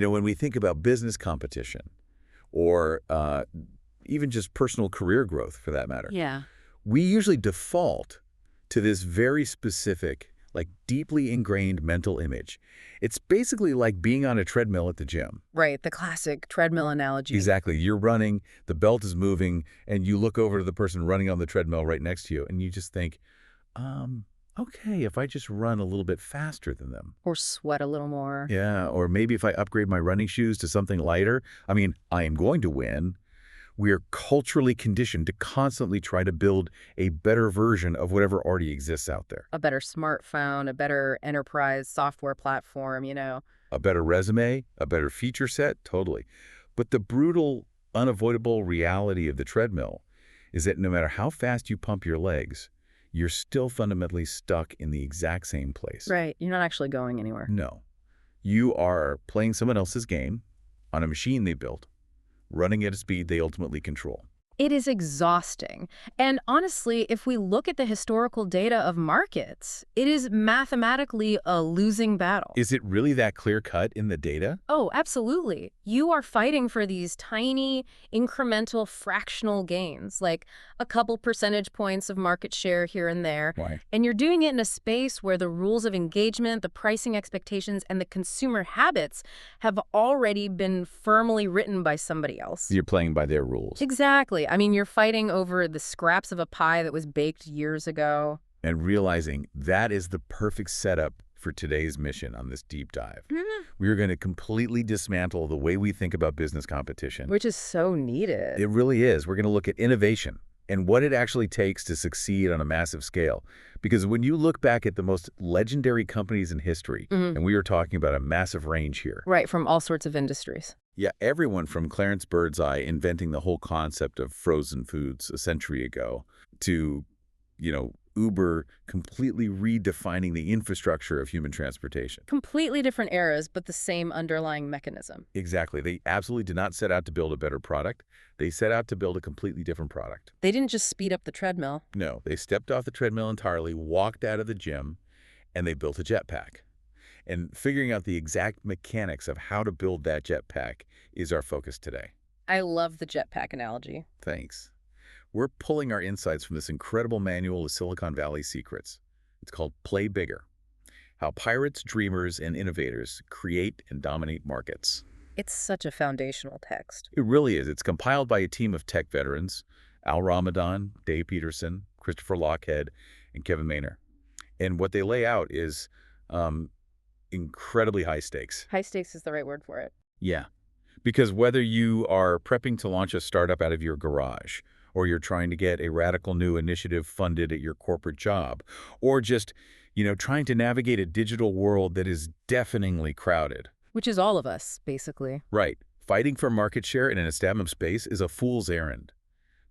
When we think about business competition or even just personal career growth for that matter, Yeah. we usually default to this very specific, like deeply ingrained mental image. It's basically like being on a treadmill at the gym. Right, the classic treadmill analogy. Exactly. You're running, the belt is moving, and you look over to the person running on the treadmill right next to you, and you just think, okay, if I just run a little bit faster than them. Or sweat a little more. Yeah, or maybe if I upgrade my running shoes to something lighter, I mean, I am going to win. We are culturally conditioned to constantly try to build a better version of whatever already exists out there. A better smartphone, a better enterprise software platform, A better resume, a better feature set, totally. But the brutal, unavoidable reality of the treadmill is that no matter how fast you pump your legs, you're still fundamentally stuck in the exact same place. Right, you're not actually going anywhere. No. You are playing someone else's game on a machine they built, running at a speed they ultimately control. It is exhausting. And honestly, if we look at the historical data of markets, it is mathematically a losing battle. Is it really that clear-cut in the data? Oh, absolutely. You are fighting for these tiny, incremental, fractional gains, like a couple percentage points of market share here and there. Why? And you're doing it in a space where the rules of engagement, the pricing expectations, and the consumer habits have already been firmly written by somebody else. You're playing by their rules. Exactly. I mean, you're fighting over the scraps of a pie that was baked years ago. And realizing that is the perfect setup for today's mission on this deep dive. We are going to completely dismantle the way we think about business competition. Which is so needed. It really is. We're going to look at innovation and what it actually takes to succeed on a massive scale. Because when you look back at the most legendary companies in history, and we are talking about a massive range here. Right, from all sorts of industries. Yeah, everyone from Clarence Birdseye inventing the whole concept of frozen foods a century ago to, Uber completely redefining the infrastructure of human transportation. Completely different eras, but the same underlying mechanism. Exactly. They absolutely did not set out to build a better product. They set out to build a completely different product. They didn't just speed up the treadmill. No, they stepped off the treadmill entirely, walked out of the gym, and they built a jetpack. And figuring out the exact mechanics of how to build that jetpack is our focus today. I love the jetpack analogy. Thanks. We're pulling our insights from this incredible manual of Silicon Valley secrets. It's called Play Bigger: How Pirates, Dreamers, and Innovators Create and Dominate Markets. It's such a foundational text. It really is. It's compiled by a team of tech veterans, Al Ramadan, Dave Peterson, Christopher Lochhead, and Kevin Maney. And what they lay out is incredibly high stakes. High stakes is the right word for it. Yeah. Because whether you are prepping to launch a startup out of your garage, or you're trying to get a radical new initiative funded at your corporate job, or just, trying to navigate a digital world that is deafeningly crowded. Which is all of us, basically. Right. Fighting for market share in an established space is a fool's errand.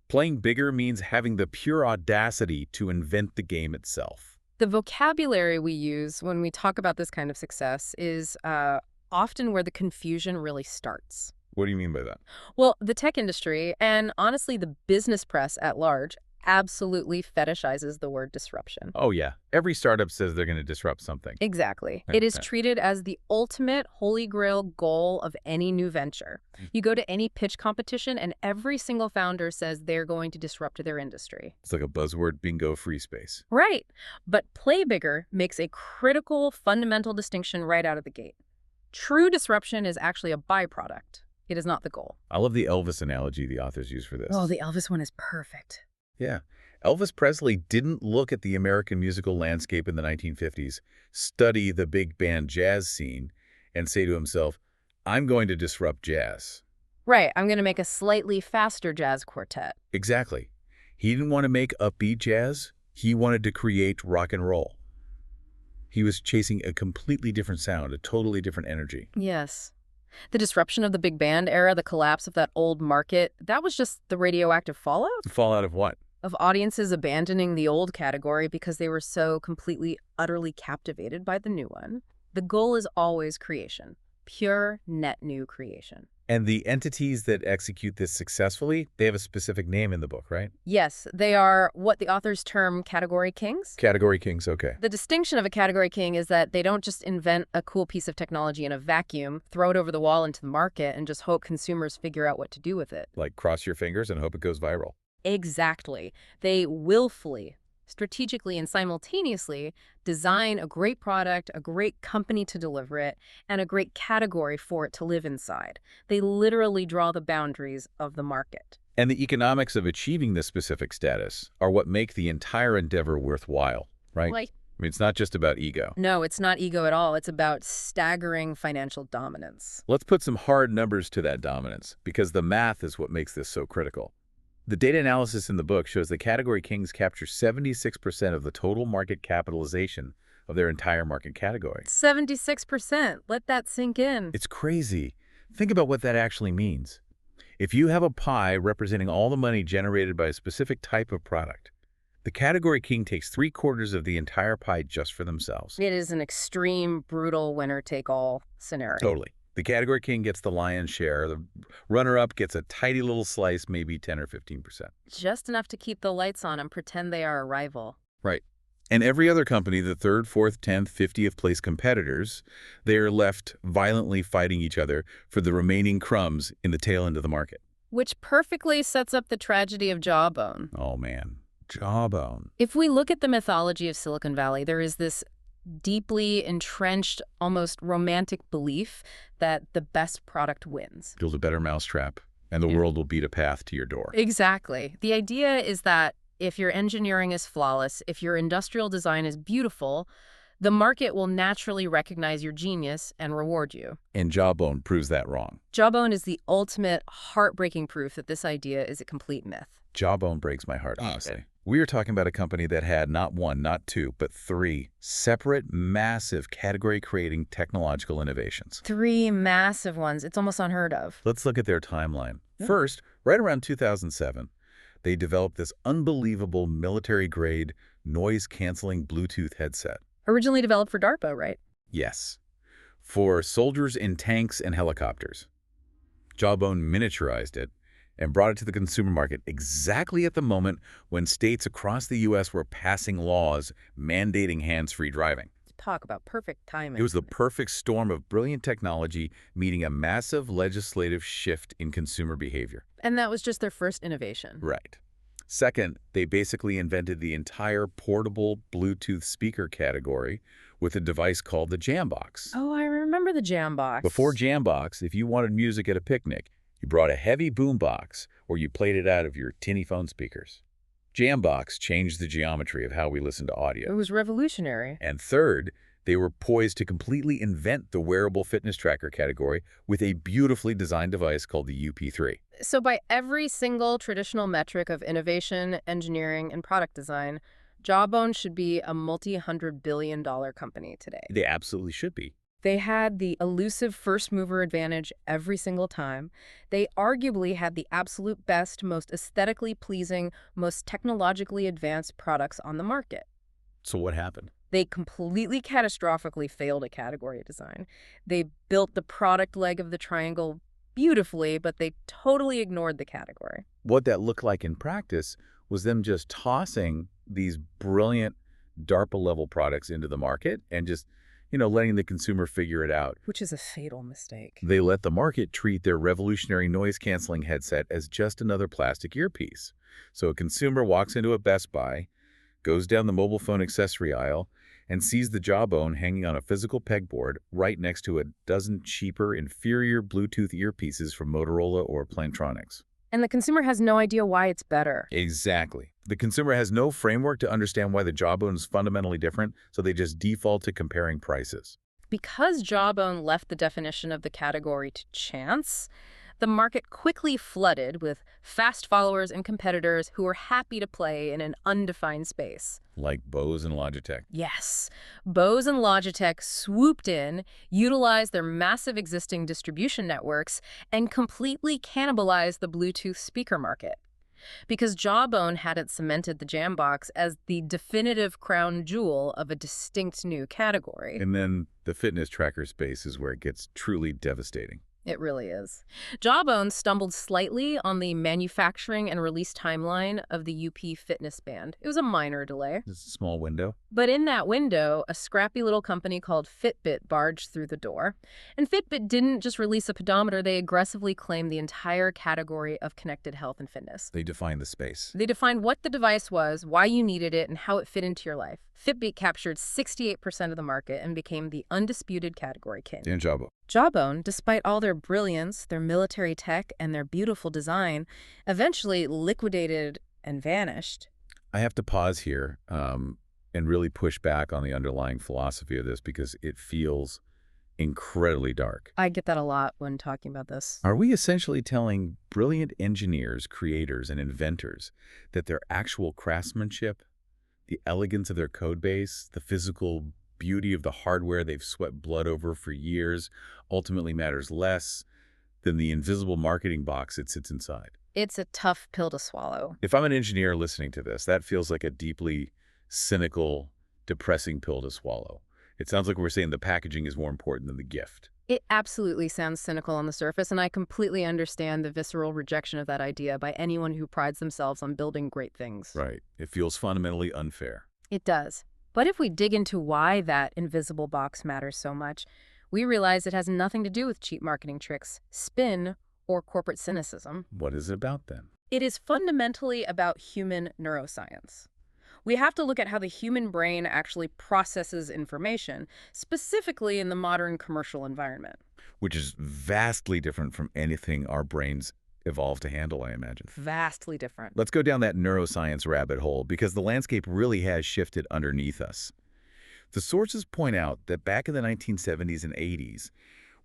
Playing bigger means having the pure audacity to invent the game itself. The vocabulary we use when we talk about this kind of success is often where the confusion really starts. What do you mean by that? Well, the tech industry, and honestly the business press at large, absolutely fetishizes the word disruption. Oh, yeah. Every startup says they're going to disrupt something. Exactly. It is treated as the ultimate holy grail goal of any new venture. You go to any pitch competition and every single founder says they're going to disrupt their industry. It's like a buzzword bingo free space. Right. But Play Bigger makes a critical, fundamental distinction right out of the gate. True disruption is actually a byproduct. It is not the goal. I love the Elvis analogy the authors use for this. Oh, the Elvis one is perfect. Yeah. Elvis Presley didn't look at the American musical landscape in the 1950s, study the big band jazz scene, and say to himself, I'm going to disrupt jazz. Right. I'm going to make a slightly faster jazz quartet. Exactly. He didn't want to make upbeat jazz. He wanted to create rock and roll. He was chasing a completely different sound, a totally different energy. Yes. The disruption of the big band era, the collapse of that old market, that was just the radioactive fallout? Fallout of what? Of audiences abandoning the old category because they were so completely, utterly captivated by the new one. The goal is always creation. Pure, net new creation. And the entities that execute this successfully, they have a specific name in the book, right? Yes, they are what the authors term category kings. Category kings, okay. The distinction of a category king is that they don't just invent a cool piece of technology in a vacuum, throw it over the wall into the market, and just hope consumers figure out what to do with it. Like cross your fingers and hope it goes viral. Exactly. They willfully, strategically, and simultaneously design a great product, a great company to deliver it, and a great category for it to live inside. They literally draw the boundaries of the market. And the economics of achieving this specific status are what make the entire endeavor worthwhile, right? Like, I mean, it's not just about ego. no, it's not ego at all. It's about staggering financial dominance. Let's put some hard numbers to that dominance, because the math is what makes this so critical. The data analysis in the book shows that category kings capture 76% of the total market capitalization of their entire market category. 76%. Let that sink in. It's crazy. Think about what that actually means. If you have a pie representing all the money generated by a specific type of product, the category king takes 3/4 of the entire pie just for themselves. It is an extreme, brutal winner-take-all scenario. Totally. The category king gets the lion's share. The runner-up gets a tidy little slice, maybe 10 or 15%. Just enough to keep the lights on and pretend they are a rival. Right. And every other company, the 3rd, 4th, 10th, 50th place competitors, they are left violently fighting each other for the remaining crumbs in the tail end of the market. Which perfectly sets up the tragedy of Jawbone. Oh, man. Jawbone. If we look at the mythology of Silicon Valley, there is this deeply entrenched, almost romantic belief that the best product wins. Build a better mousetrap, and the world will beat a path to your door. Exactly. The idea is that if your engineering is flawless, if your industrial design is beautiful, the market will naturally recognize your genius and reward you. And Jawbone proves that wrong. Jawbone is the ultimate heartbreaking proof that this idea is a complete myth. Jawbone breaks my heart, honestly. We are talking about a company that had not one, not two, but 3 separate, massive, category-creating technological innovations. 3 massive ones. It's almost unheard of. Let's look at their timeline. First, right around 2007, they developed this unbelievable military-grade, noise-canceling Bluetooth headset. Originally developed for DARPA, right? Yes, for soldiers in tanks and helicopters. Jawbone miniaturized it and brought it to the consumer market exactly at the moment when states across the U.S. were passing laws mandating hands-free driving. Talk about perfect timing. It was the perfect storm of brilliant technology meeting a massive legislative shift in consumer behavior. And that was just their first innovation. Right. Second, they basically invented the entire portable Bluetooth speaker category with a device called the Jambox. Oh, I remember the Jambox. Before Jambox, if you wanted music at a picnic, you brought a heavy boombox or you played it out of your tinny phone speakers. Jambox changed the geometry of how we listen to audio. It was revolutionary. And third, they were poised to completely invent the wearable fitness tracker category with a beautifully designed device called the UP3. So by every single traditional metric of innovation, engineering, and product design, Jawbone should be a multi-hundred-billion-dollar company today. They absolutely should be. They had the elusive first-mover advantage every single time. They arguably had the absolute best, most aesthetically pleasing, most technologically advanced products on the market. So what happened? They completely catastrophically failed at category design. They built the product leg of the triangle beautifully, but they totally ignored the category. What that looked like in practice was them just tossing these brilliant DARPA-level products into the market and just letting the consumer figure it out. Which is a fatal mistake. They let the market treat their revolutionary noise-canceling headset as just another plastic earpiece. So a consumer walks into a Best Buy, goes down the mobile phone accessory aisle, and sees the Jawbone hanging on a physical pegboard right next to a dozen cheaper, inferior Bluetooth earpieces from Motorola or Plantronics. And the consumer has no idea why it's better. Exactly. The consumer has no framework to understand why the Jawbone is fundamentally different, so they just default to comparing prices. Because Jawbone left the definition of the category to chance, the market quickly flooded with fast followers and competitors who were happy to play in an undefined space. Like Bose and Logitech. Yes. Bose and Logitech swooped in, utilized their massive existing distribution networks, and completely cannibalized the Bluetooth speaker market. Because Jawbone hadn't cemented the Jambox as the definitive crown jewel of a distinct new category. And then the fitness tracker space is where it gets truly devastating. It really is. Jawbone stumbled slightly on the manufacturing and release timeline of the UP fitness band. It was a minor delay. Just a small window. But in that window, a scrappy little company called Fitbit barged through the door. And Fitbit didn't just release a pedometer, they aggressively claimed the entire category of connected health and fitness. They defined the space. They defined what the device was, why you needed it, and how it fit into your life. Fitbit captured 68% of the market and became the undisputed category king. Dan Jawbone. Jawbone, despite all their brilliance, their military tech, and their beautiful design, eventually liquidated and vanished. I have to pause here and really push back on the underlying philosophy of this because it feels incredibly dark. I get that a lot when talking about this. Are we essentially telling brilliant engineers, creators, and inventors that their actual craftsmanship, the elegance of their code base, the physical beauty of the hardware they've sweat blood over for years ultimately matters less than the invisible marketing box it sits inside? It's a tough pill to swallow. If I'm an engineer listening to this, that feels like a deeply cynical, depressing pill to swallow. It sounds like we're saying the packaging is more important than the gift. It absolutely sounds cynical on the surface, and I completely understand the visceral rejection of that idea by anyone who prides themselves on building great things. Right. It feels fundamentally unfair. It does. But if we dig into why that invisible box matters so much, we realize it has nothing to do with cheap marketing tricks, spin, or corporate cynicism. What is it about then? It is fundamentally about human neuroscience. We have to look at how the human brain actually processes information, specifically in the modern commercial environment. Which is vastly different from anything our brains evolved to handle, I imagine. Vastly different. Let's go down that neuroscience rabbit hole because the landscape really has shifted underneath us. The sources point out that back in the 1970s and 80s,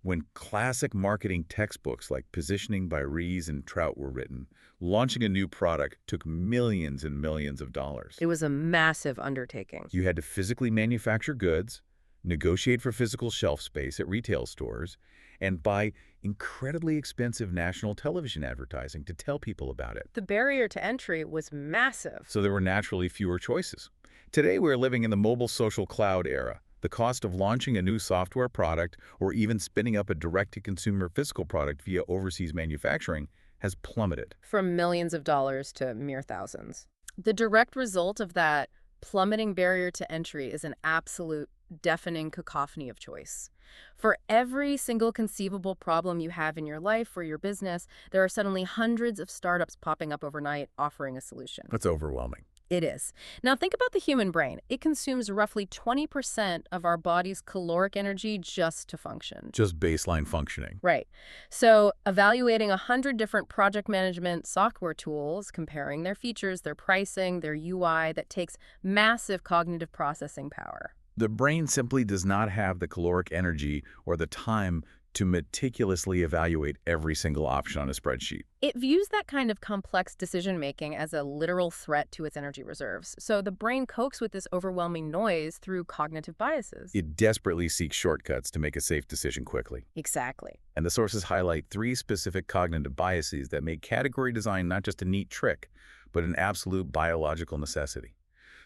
when classic marketing textbooks like Positioning by Rees and Trout were written, launching a new product took millions and millions of dollars. It was a massive undertaking. You had to physically manufacture goods, negotiate for physical shelf space at retail stores, and buy incredibly expensive national television advertising to tell people about it. The barrier to entry was massive. So there were naturally fewer choices. Today, we're living in the mobile social cloud era. The cost of launching a new software product or even spinning up a direct-to-consumer physical product via overseas manufacturing has plummeted. From millions of dollars to mere thousands. The direct result of that plummeting barrier to entry is an absolute deafening cacophony of choice. For every single conceivable problem you have in your life or your business, there are suddenly hundreds of startups popping up overnight offering a solution. That's overwhelming. It is. Now think about the human brain. It consumes roughly 20% of our body's caloric energy just to function. Just baseline functioning. Right. So evaluating 100 different project management software tools, comparing their features, their pricing, their UI, that takes massive cognitive processing power. The brain simply does not have the caloric energy or the time to meticulously evaluate every single option on a spreadsheet. It views that kind of complex decision-making as a literal threat to its energy reserves. So the brain copes with this overwhelming noise through cognitive biases. It desperately seeks shortcuts to make a safe decision quickly. Exactly. And the sources highlight 3 specific cognitive biases that make category design not just a neat trick, but an absolute biological necessity.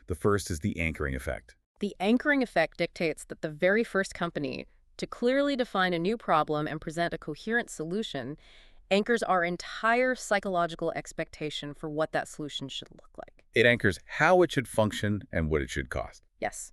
The first is the anchoring effect. The anchoring effect dictates that the very first company to clearly define a new problem and present a coherent solution anchors our entire psychological expectation for what that solution should look like. It anchors how it should function and what it should cost. Yes.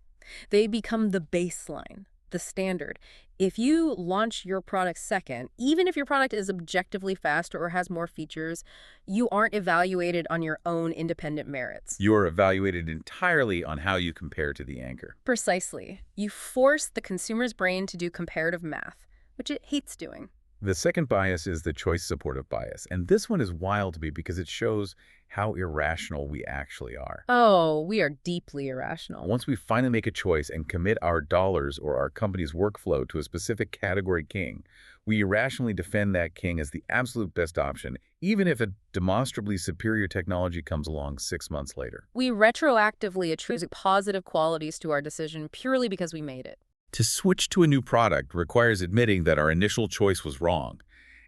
They become the baseline, the standard. If you launch your product second, even if your product is objectively faster or has more features, you aren't evaluated on your own independent merits. You are evaluated entirely on how you compare to the anchor. Precisely. You force the consumer's brain to do comparative math, which it hates doing. The second bias is the choice supportive bias, and this one is wild to me because it shows how irrational we actually are. Oh, we are deeply irrational. Once we finally make a choice and commit our dollars or our company's workflow to a specific category king, we irrationally defend that king as the absolute best option, even if a demonstrably superior technology comes along 6 months later. We retroactively attribute positive qualities to our decision purely because we made it. To switch to a new product requires admitting that our initial choice was wrong,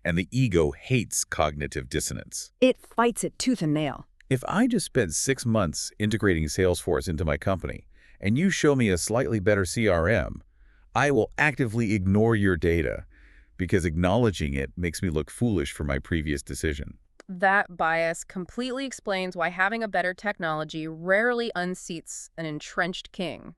and the ego hates cognitive dissonance. It fights it tooth and nail. If I just spent 6 months integrating Salesforce into my company, and you show me a slightly better CRM, I will actively ignore your data because acknowledging it makes me look foolish for my previous decision. That bias completely explains why having a better technology rarely unseats an entrenched king.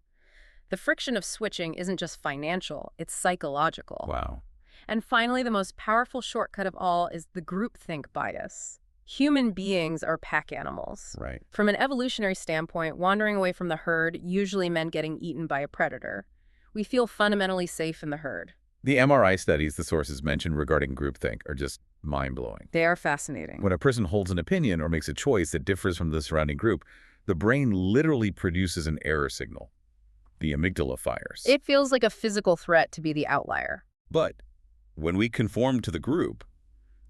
The friction of switching isn't just financial, it's psychological. Wow. And finally, the most powerful shortcut of all is the groupthink bias. Human beings are pack animals. Right. From an evolutionary standpoint, wandering away from the herd usually meant getting eaten by a predator. We feel fundamentally safe in the herd. The MRI studies the sources mentioned regarding groupthink are just mind-blowing. They are fascinating. When a person holds an opinion or makes a choice that differs from the surrounding group, the brain literally produces an error signal. The amygdala fires. It feels like a physical threat to be the outlier. But when we conform to the group,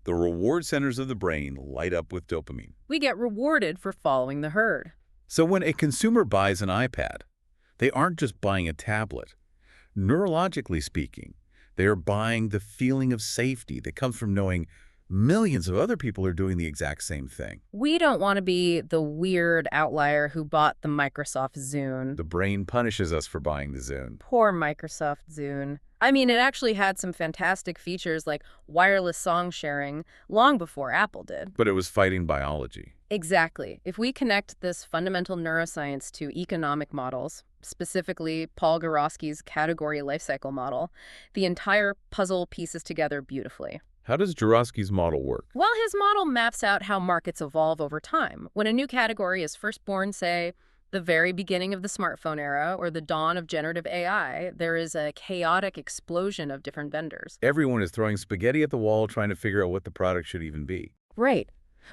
the reward centers of the brain light up with dopamine. We get rewarded for following the herd. So when a consumer buys an iPad, they aren't just buying a tablet. Neurologically speaking, they are buying the feeling of safety that comes from knowing millions of other people are doing the exact same thing. We don't want to be the weird outlier who bought the Microsoft Zune. The brain punishes us for buying the Zune. Poor Microsoft Zune. I mean, it actually had some fantastic features like wireless song sharing long before Apple did. But it was fighting biology. Exactly. If we connect this fundamental neuroscience to economic models, specifically Paul Gawrowski's category lifecycle model, the entire puzzle pieces together beautifully. How does Jurowski's model work? Well, his model maps out how markets evolve over time. When a new category is first born, say, the very beginning of the smartphone era or the dawn of generative AI, there is a chaotic explosion of different vendors. Everyone is throwing spaghetti at the wall trying to figure out what the product should even be. Right.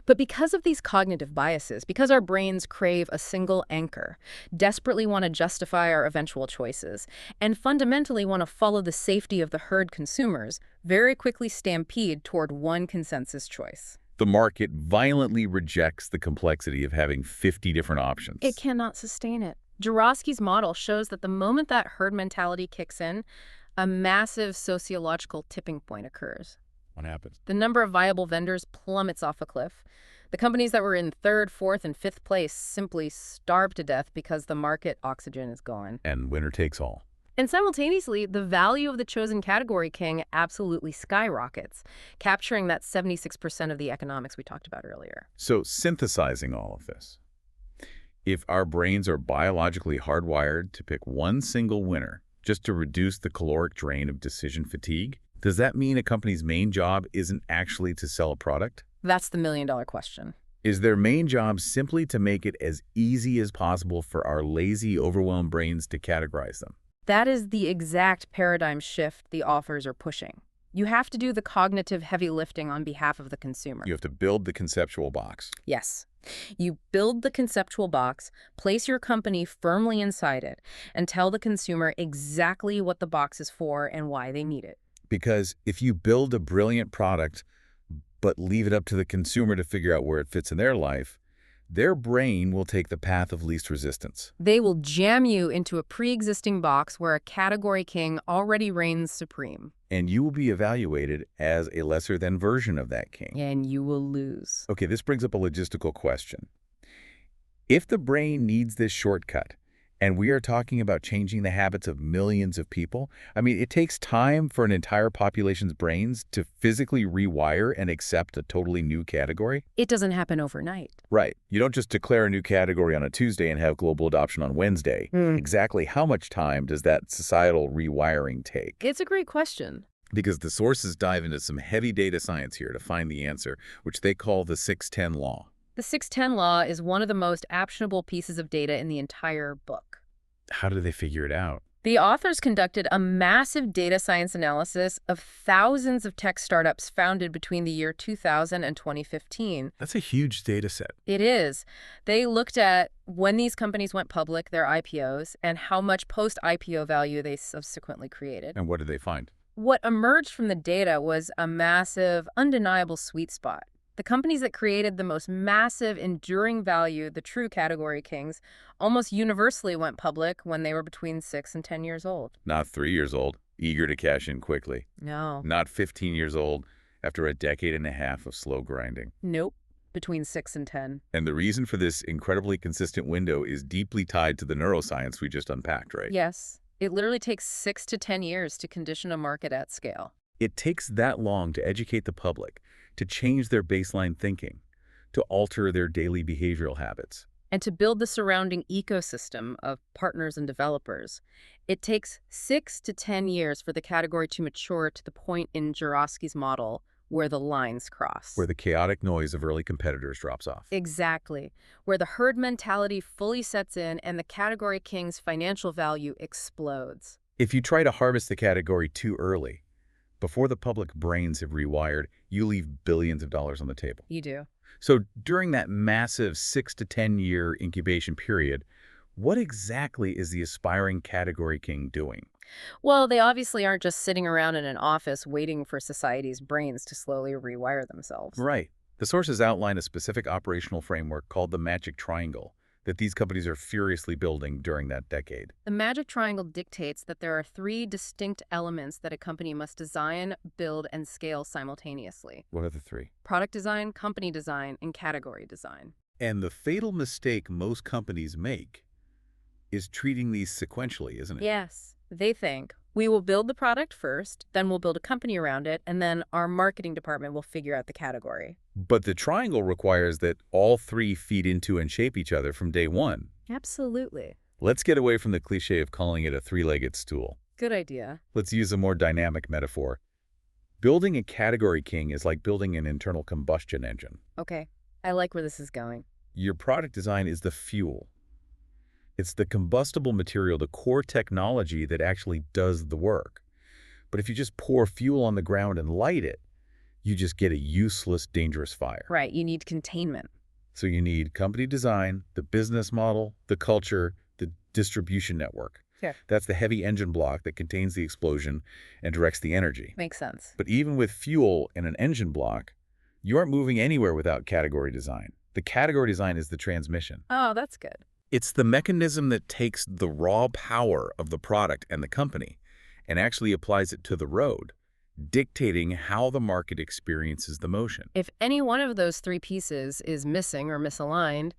But because of these cognitive biases, because our brains crave a single anchor, desperately want to justify our eventual choices, and fundamentally want to follow the safety of the herd consumers, very quickly stampede toward one consensus choice. The market violently rejects the complexity of having 50 different options. It cannot sustain it. Jurowski's model shows that the moment that herd mentality kicks in, a massive sociological tipping point occurs. What happens? The number of viable vendors plummets off a cliff. The companies that were in third, fourth, and fifth place simply starve to death because the market oxygen is gone. And winner takes all. And simultaneously, the value of the chosen category king absolutely skyrockets, capturing that 76% of the economics we talked about earlier. So synthesizing all of this, if our brains are biologically hardwired to pick one single winner just to reduce the caloric drain of decision fatigue, does that mean a company's main job isn't actually to sell a product? That's the million-dollar question. Is their main job simply to make it as easy as possible for our lazy, overwhelmed brains to categorize them? That is the exact paradigm shift the authors are pushing. You have to do the cognitive heavy lifting on behalf of the consumer. You have to build the conceptual box. Yes. You build the conceptual box, place your company firmly inside it, and tell the consumer exactly what the box is for and why they need it. Because if you build a brilliant product but leave it up to the consumer to figure out where it fits in their life, their brain will take the path of least resistance. They will jam you into a pre-existing box where a category king already reigns supreme. And you will be evaluated as a lesser-than version of that king. And you will lose. Okay, this brings up a logistical question. If the brain needs this shortcut, and we are talking about changing the habits of millions of people, I mean, it takes time for an entire population's brains to physically rewire and accept a totally new category. It doesn't happen overnight. Right. You don't just declare a new category on a Tuesday and have global adoption on Wednesday. Exactly how much time does that societal rewiring take? It's a great question. Because the sources dive into some heavy data science here to find the answer, which they call the 610 law. The 610 law is one of the most actionable pieces of data in the entire book. How do they figure it out? The authors conducted a massive data science analysis of thousands of tech startups founded between the year 2000 and 2015. That's a huge data set. It is. They looked at when these companies went public, their IPOs, and how much post-IPO value they subsequently created. And what did they find? What emerged from the data was a massive, undeniable sweet spot. The companies that created the most massive, enduring value, the true category kings, almost universally went public when they were between 6 and 10 years old. Not 3 years old, eager to cash in quickly. No. Not 15 years old, after a decade and a half of slow grinding. Nope. Between 6 and 10. And the reason for this incredibly consistent window is deeply tied to the neuroscience we just unpacked, right? Yes. It literally takes 6 to 10 years to condition a market at scale. It takes that long to educate the public, to change their baseline thinking, to alter their daily behavioral habits. And to build the surrounding ecosystem of partners and developers, it takes 6 to 10 years for the category to mature to the point in Jurowski's model where the lines cross. Where the chaotic noise of early competitors drops off. Exactly. Where the herd mentality fully sets in and the category king's financial value explodes. If you try to harvest the category too early, before the public brains have rewired, you leave billions of dollars on the table. You do. So during that massive 6 to 10-year incubation period, what exactly is the aspiring category king doing? Well, they obviously aren't just sitting around in an office waiting for society's brains to slowly rewire themselves. Right. The sources outline a specific operational framework called the Magic Triangle that these companies are furiously building during that decade. The Magic Triangle dictates that there are 3 distinct elements that a company must design, build, and scale simultaneously: What are the 3? product design, company design, and category design. And the fatal mistake most companies make is treating these sequentially, isn't it? Yes. They think, we will build the product first, then we'll build a company around it, and then our marketing department will figure out the category. But the triangle requires that all 3 feed into and shape each other from day one. Absolutely. Let's get away from the cliche of calling it a 3-legged stool. Good idea. Let's use a more dynamic metaphor. Building a category king is like building an internal combustion engine. Okay. I like where this is going. Your product design is the fuel. It's the combustible material, the core technology that actually does the work. But if you just pour fuel on the ground and light it, you just get a useless, dangerous fire. Right. You need containment. So you need company design, the business model, the culture, the distribution network. Yeah. That's the heavy engine block that contains the explosion and directs the energy. Makes sense. But even with fuel and an engine block, you aren't moving anywhere without category design. The category design is the transmission. Oh, that's good. It's the mechanism that takes the raw power of the product and the company and actually applies it to the road, dictating how the market experiences the motion. If any one of those 3 pieces is missing or misaligned,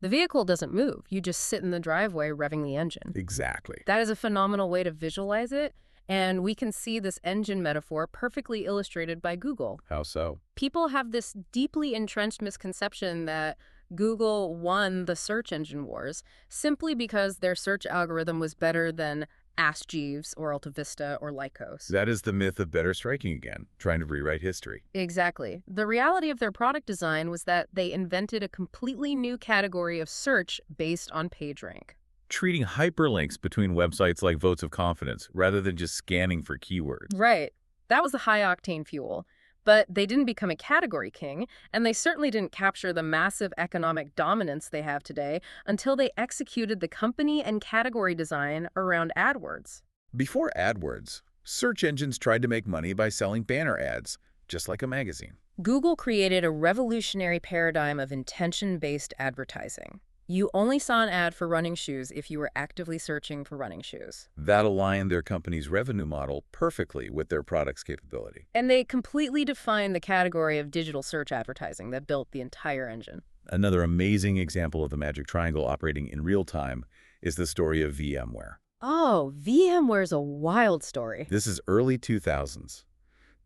the vehicle doesn't move. You just sit in the driveway revving the engine. Exactly. That is a phenomenal way to visualize it, and we can see this engine metaphor perfectly illustrated by Google. How so? People have this deeply entrenched misconception that Google won the search engine wars simply because their search algorithm was better than Ask Jeeves or Alta Vista or Lycos. That is the myth of better striking again, trying to rewrite history. Exactly. The reality of their product design was that they invented a completely new category of search based on PageRank. Treating hyperlinks between websites like votes of confidence rather than just scanning for keywords. Right. That was the high-octane fuel. But they didn't become a category king, and they certainly didn't capture the massive economic dominance they have today until they executed the company and category design around AdWords. Before AdWords, search engines tried to make money by selling banner ads, just like a magazine. Google created a revolutionary paradigm of intention-based advertising. You only saw an ad for running shoes if you were actively searching for running shoes. That aligned their company's revenue model perfectly with their product's capability. And they completely defined the category of digital search advertising that built the entire engine. Another amazing example of the Magic Triangle operating in real time is the story of VMware. Oh, VMware's a wild story. This is early 2000s.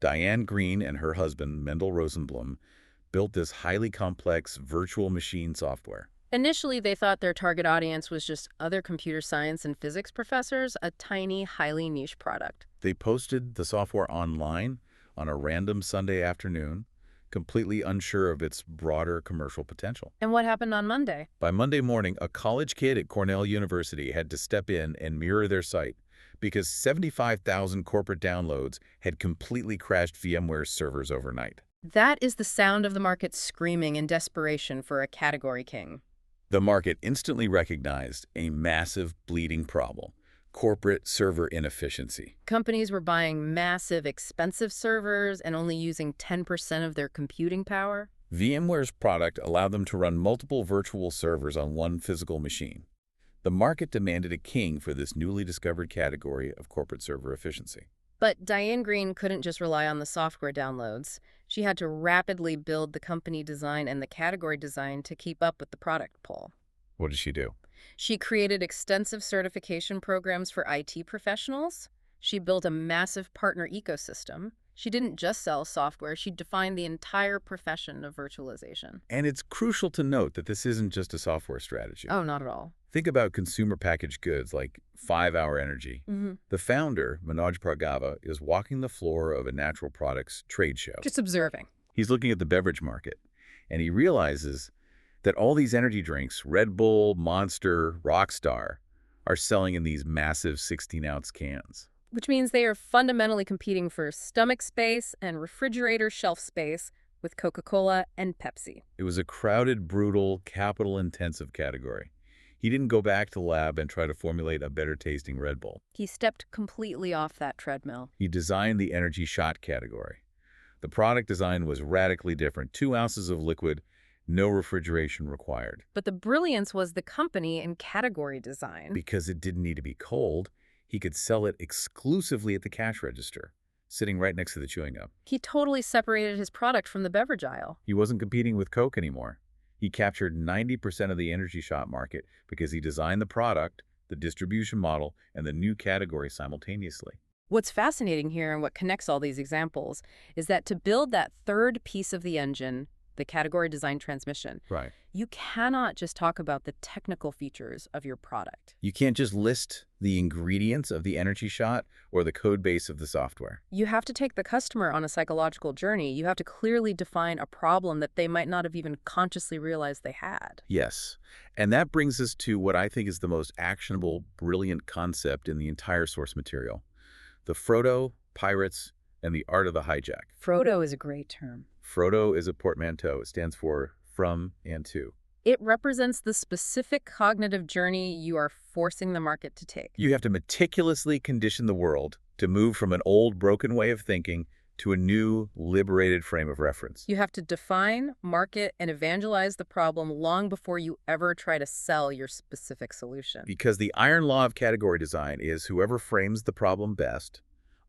Diane Green and her husband, Mendel Rosenblum, built this highly complex virtual machine software. Initially, they thought their target audience was just other computer science and physics professors, a tiny, highly niche product. They posted the software online on a random Sunday afternoon, completely unsure of its broader commercial potential. And what happened on Monday? By Monday morning, a college kid at Cornell University had to step in and mirror their site because 75,000 corporate downloads had completely crashed VMware's servers overnight. That is the sound of the market screaming in desperation for a category king. The market instantly recognized a massive bleeding problem: corporate server inefficiency. Companies were buying massive, expensive servers and only using 10% of their computing power. VMware's product allowed them to run multiple virtual servers on one physical machine. The market demanded a king for this newly discovered category of corporate server efficiency. But Diane Green couldn't just rely on the software downloads. She had to rapidly build the company design and the category design to keep up with the product pull. What did she do? She created extensive certification programs for IT professionals. She built a massive partner ecosystem. She didn't just sell software, she defined the entire profession of virtualization. And it's crucial to note that this isn't just a software strategy. Oh, not at all. Think about consumer packaged goods like 5-Hour Energy. The founder, Manoj Bhargava, is walking the floor of a natural products trade show. Just observing. He's looking at the beverage market, and he realizes that all these energy drinks, Red Bull, Monster, Rockstar, are selling in these massive 16-ounce cans. Which means they are fundamentally competing for stomach space and refrigerator shelf space with Coca-Cola and Pepsi. It was a crowded, brutal, capital-intensive category. He didn't go back to the lab and try to formulate a better-tasting Red Bull. He stepped completely off that treadmill. He designed the energy shot category. The product design was radically different. 2 ounces of liquid, no refrigeration required. But the brilliance was the company and category design. Because it didn't need to be cold, he could sell it exclusively at the cash register, sitting right next to the chewing gum. He totally separated his product from the beverage aisle. He wasn't competing with Coke anymore. He captured 90% of the energy shot market because he designed the product, the distribution model, and the new category simultaneously. What's fascinating here and what connects all these examples is that to build that third piece of the engine, the category design transmission, Right. you cannot just talk about the technical features of your product. You can't just list the ingredients of the energy shot or the code base of the software. You have to take the customer on a psychological journey. You have to clearly define a problem that they might not have even consciously realized they had. Yes. And that brings us to what I think is the most actionable, brilliant concept in the entire source material. The Frodo, Pirates, and the Art of the Hijack. Frodo is a great term. Frodo is a portmanteau. It stands for from and to. It represents the specific cognitive journey you are forcing the market to take. You have to meticulously condition the world to move from an old, broken way of thinking to a new, liberated frame of reference. You have to define, market, and evangelize the problem long before you ever try to sell your specific solution. Because the iron law of category design is whoever frames the problem best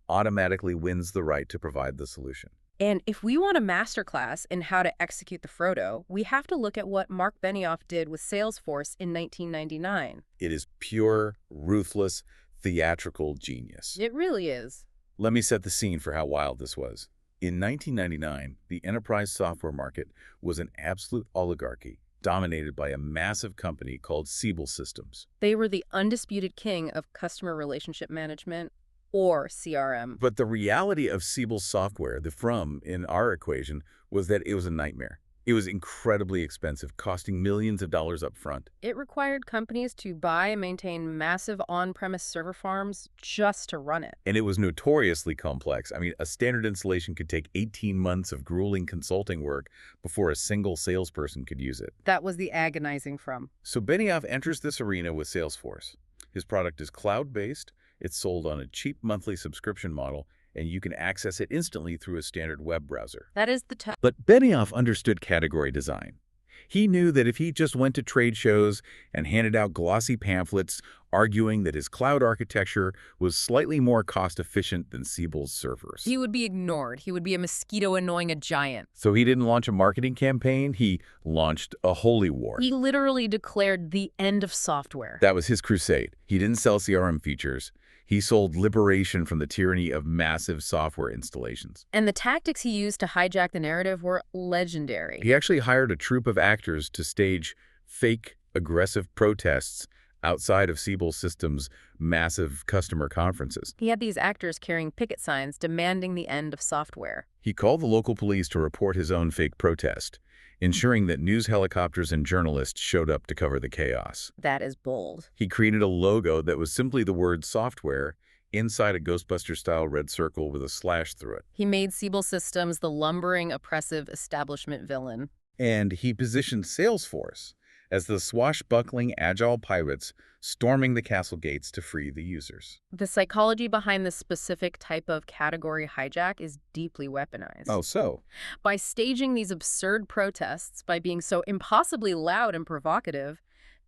automatically wins the right to provide the solution. And if we want a masterclass in how to execute the Frodo, we have to look at what Mark Benioff did with Salesforce in 1999. It is pure, ruthless, theatrical genius. It really is. Let me set the scene for how wild this was. In 1999, the enterprise software market was an absolute oligarchy, dominated by a massive company called Siebel Systems. They were the undisputed king of customer relationship management, or CRM. But the reality of Siebel's software, the from in our equation, was that it was a nightmare. It was incredibly expensive, costing millions of dollars up front. It required companies to buy and maintain massive on-premise server farms just to run it. And it was notoriously complex. I mean, a standard installation could take 18 months of grueling consulting work before a single salesperson could use it. That was the agonizing from. So Benioff enters this arena with Salesforce. His product is cloud-based, it's sold on a cheap monthly subscription model, and you can access it instantly through a standard web browser. That is the But Benioff understood category design. He knew that if he just went to trade shows and handed out glossy pamphlets arguing that his cloud architecture was slightly more cost-efficient than Siebel's servers. He would be ignored. He would be a mosquito annoying a giant. So he didn't launch a marketing campaign, he launched a holy war. He literally declared the end of software. That was his crusade. He didn't sell CRM features. He sold liberation from the tyranny of massive software installations. And the tactics he used to hijack the narrative were legendary. He actually hired a troupe of actors to stage fake, aggressive protests outside of Siebel Systems' massive customer conferences. He had these actors carrying picket signs demanding the end of software. He called the local police to report his own fake protest, ensuring that news helicopters and journalists showed up to cover the chaos. That is bold. He created a logo that was simply the word software inside a Ghostbuster-style red circle with a slash through it. He made Siebel Systems the lumbering, oppressive establishment villain. And he positioned Salesforce as the swashbuckling, agile pirates storming the castle gates to free the users. The psychology behind this specific type of category hijack is deeply weaponized. Oh, so? By staging these absurd protests, by being so impossibly loud and provocative,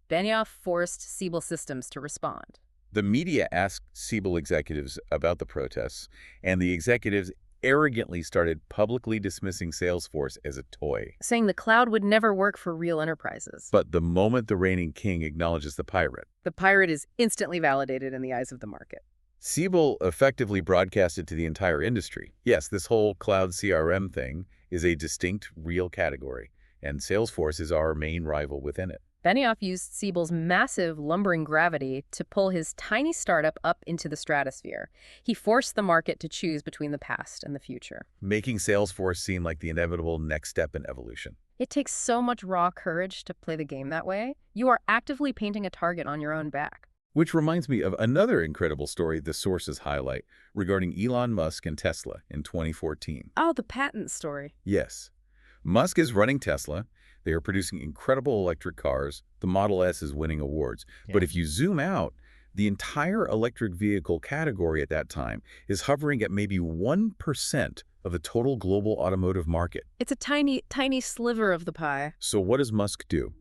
Benioff forced Siebel Systems to respond. The media asked Siebel executives about the protests, and the executives arrogantly started publicly dismissing Salesforce as a toy. Saying the cloud would never work for real enterprises. But the moment the reigning king acknowledges the pirate The pirate is instantly validated in the eyes of the market. Siebel effectively broadcasted to the entire industry. Yes, this whole cloud CRM thing is a distinct, real category, and Salesforce is our main rival within it. Benioff used Siebel's massive lumbering gravity to pull his tiny startup up into the stratosphere. He forced the market to choose between the past and the future. Making Salesforce seem like the inevitable next step in evolution. It takes so much raw courage to play the game that way. You are actively painting a target on your own back. Which reminds me of another incredible story the sources highlight regarding Elon Musk and Tesla in 2014. Oh, the patent story. Yes, Musk is running Tesla. They are producing incredible electric cars. The Model S is winning awards. But if you zoom out, the entire electric vehicle category at that time is hovering at maybe 1% of the total global automotive market. It's a tiny, tiny sliver of the pie. So what does Musk do?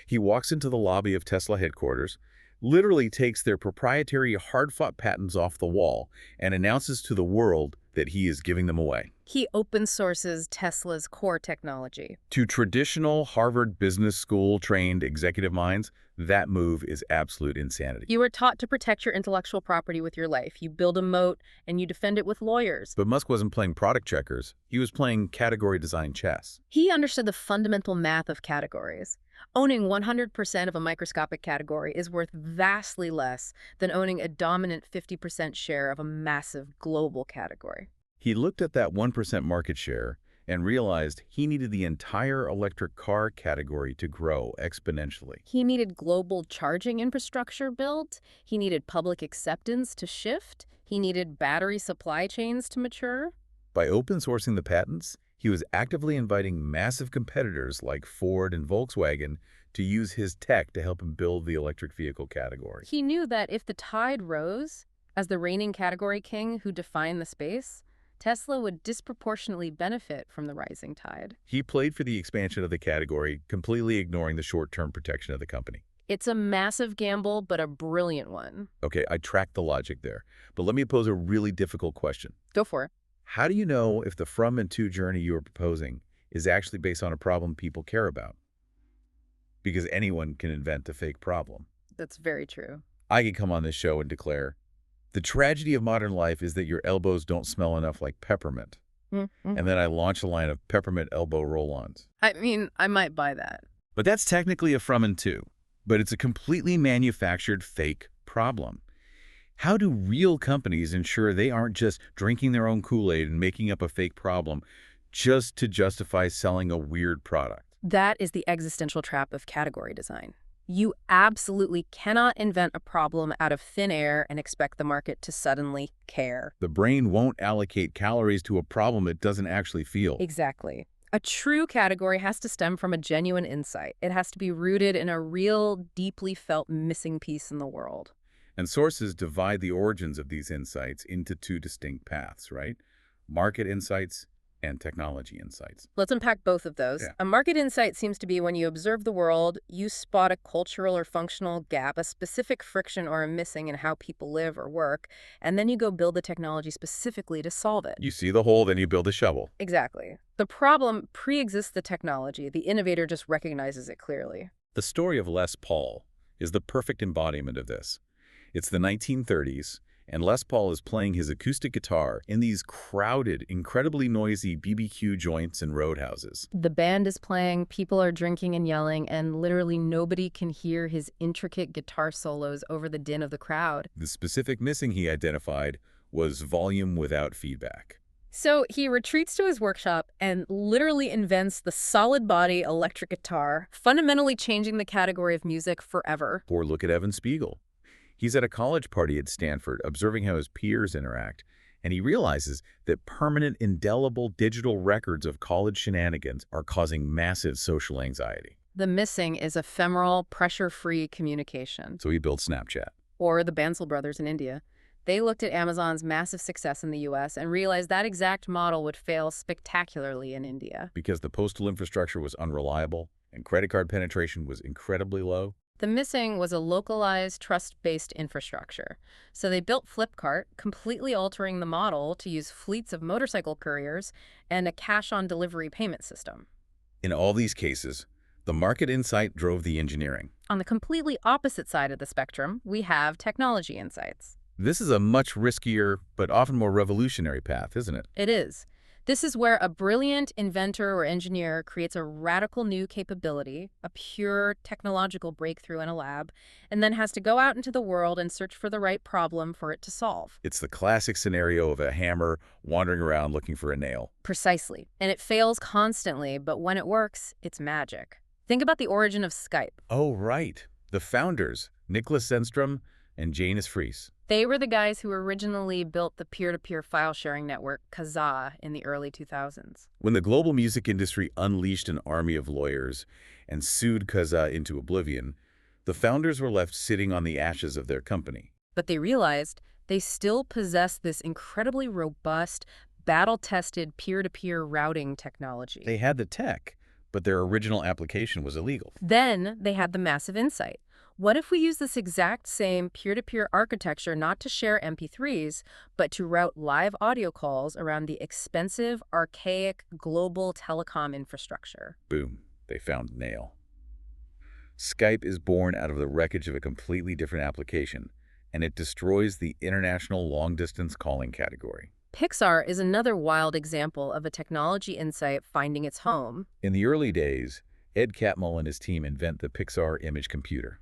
He walks into the lobby of Tesla headquarters, literally takes their proprietary hard-fought patents off the wall, and announces to the world that he is giving them away. He open sources Tesla's core technology. To traditional Harvard Business School trained executive minds, that move is absolute insanity. You were taught to protect your intellectual property with your life. You build a moat and you defend it with lawyers. But Musk wasn't playing product checkers. He was playing category design chess. He understood the fundamental math of categories. Owning 100% of a microscopic category is worth vastly less than owning a dominant 50% share of a massive global category. He looked at that 1% market share and realized he needed the entire electric car category to grow exponentially. He needed global charging infrastructure built. He needed public acceptance to shift. He needed battery supply chains to mature. By open sourcing the patents, he was actively inviting massive competitors like Ford and Volkswagen to use his tech to help him build the electric vehicle category. He knew that if the tide rose, as the reigning category king who defined the space, Tesla would disproportionately benefit from the rising tide. He played for the expansion of the category, completely ignoring the short-term protection of the company. It's a massive gamble, but a brilliant one. Okay, I tracked the logic there, but let me pose a really difficult question. Go for it. How do you know if the from and to journey you are proposing is actually based on a problem people care about? Because anyone can invent a fake problem. That's very true. I could come on this show and declare, the tragedy of modern life is that your elbows don't smell enough like peppermint. Mm-hmm. And then I launch a line of peppermint elbow roll-ons. I mean, I might buy that. But that's technically a from and to. But it's a completely manufactured fake problem. How do real companies ensure they aren't just drinking their own Kool-Aid and making up a fake problem just to justify selling a weird product? That is the existential trap of category design. You absolutely cannot invent a problem out of thin air and expect the market to suddenly care. The brain won't allocate calories to a problem it doesn't actually feel. Exactly. A true category has to stem from a genuine insight. It has to be rooted in a real, deeply felt missing piece in the world. And sources divide the origins of these insights into two distinct paths, right? Market insights and technology insights. Let's unpack both of those. Yeah. A market insight seems to be when you observe the world, you spot a cultural or functional gap, a specific friction or a missing in how people live or work, and then you go build the technology specifically to solve it. You see the hole, then you build a shovel. Exactly. The problem pre-exists the technology. The innovator just recognizes it clearly. The story of Les Paul is the perfect embodiment of this. It's the 1930s, and Les Paul is playing his acoustic guitar in these crowded, incredibly noisy BBQ joints and roadhouses. The band is playing, people are drinking and yelling, and literally nobody can hear his intricate guitar solos over the din of the crowd. The specific missing he identified was volume without feedback. So he retreats to his workshop and literally invents the solid body electric guitar, fundamentally changing the category of music forever. Or look at Evan Spiegel. He's at a college party at Stanford, observing how his peers interact, and he realizes that permanent, indelible digital records of college shenanigans are causing massive social anxiety. The missing is ephemeral, pressure-free communication. So he built Snapchat. Or the Bansal brothers in India. They looked at Amazon's massive success in the U.S. and realized that exact model would fail spectacularly in India. Because the postal infrastructure was unreliable and credit card penetration was incredibly low. The missing was a localized, trust-based infrastructure. So they built Flipkart, completely altering the model to use fleets of motorcycle couriers and a cash-on-delivery payment system. In all these cases, the market insight drove the engineering. On the completely opposite side of the spectrum, we have technology insights. This is a much riskier, but often more revolutionary path, isn't it? It is. This is where a brilliant inventor or engineer creates a radical new capability, a pure technological breakthrough in a lab, and then has to go out into the world and search for the right problem for it to solve. It's the classic scenario of a hammer wandering around looking for a nail. Precisely. And it fails constantly, but when it works, it's magic. Think about the origin of Skype. Oh, right. The founders, Nicholas Zenstrom and Janus Friis. They were the guys who originally built the peer-to-peer file-sharing network Kazaa in the early 2000s. When the global music industry unleashed an army of lawyers and sued Kazaa into oblivion, the founders were left sitting on the ashes of their company. But they realized they still possessed this incredibly robust, battle-tested peer-to-peer routing technology. They had the tech, but their original application was illegal. Then they had the massive insight. What if we use this exact same peer-to-peer architecture not to share MP3s, but to route live audio calls around the expensive, archaic, global telecom infrastructure? Boom, they found the nail. Skype is born out of the wreckage of a completely different application, and it destroys the international long-distance calling category. Pixar is another wild example of a technology insight finding its home. In the early days, Ed Catmull and his team invent the Pixar image computer.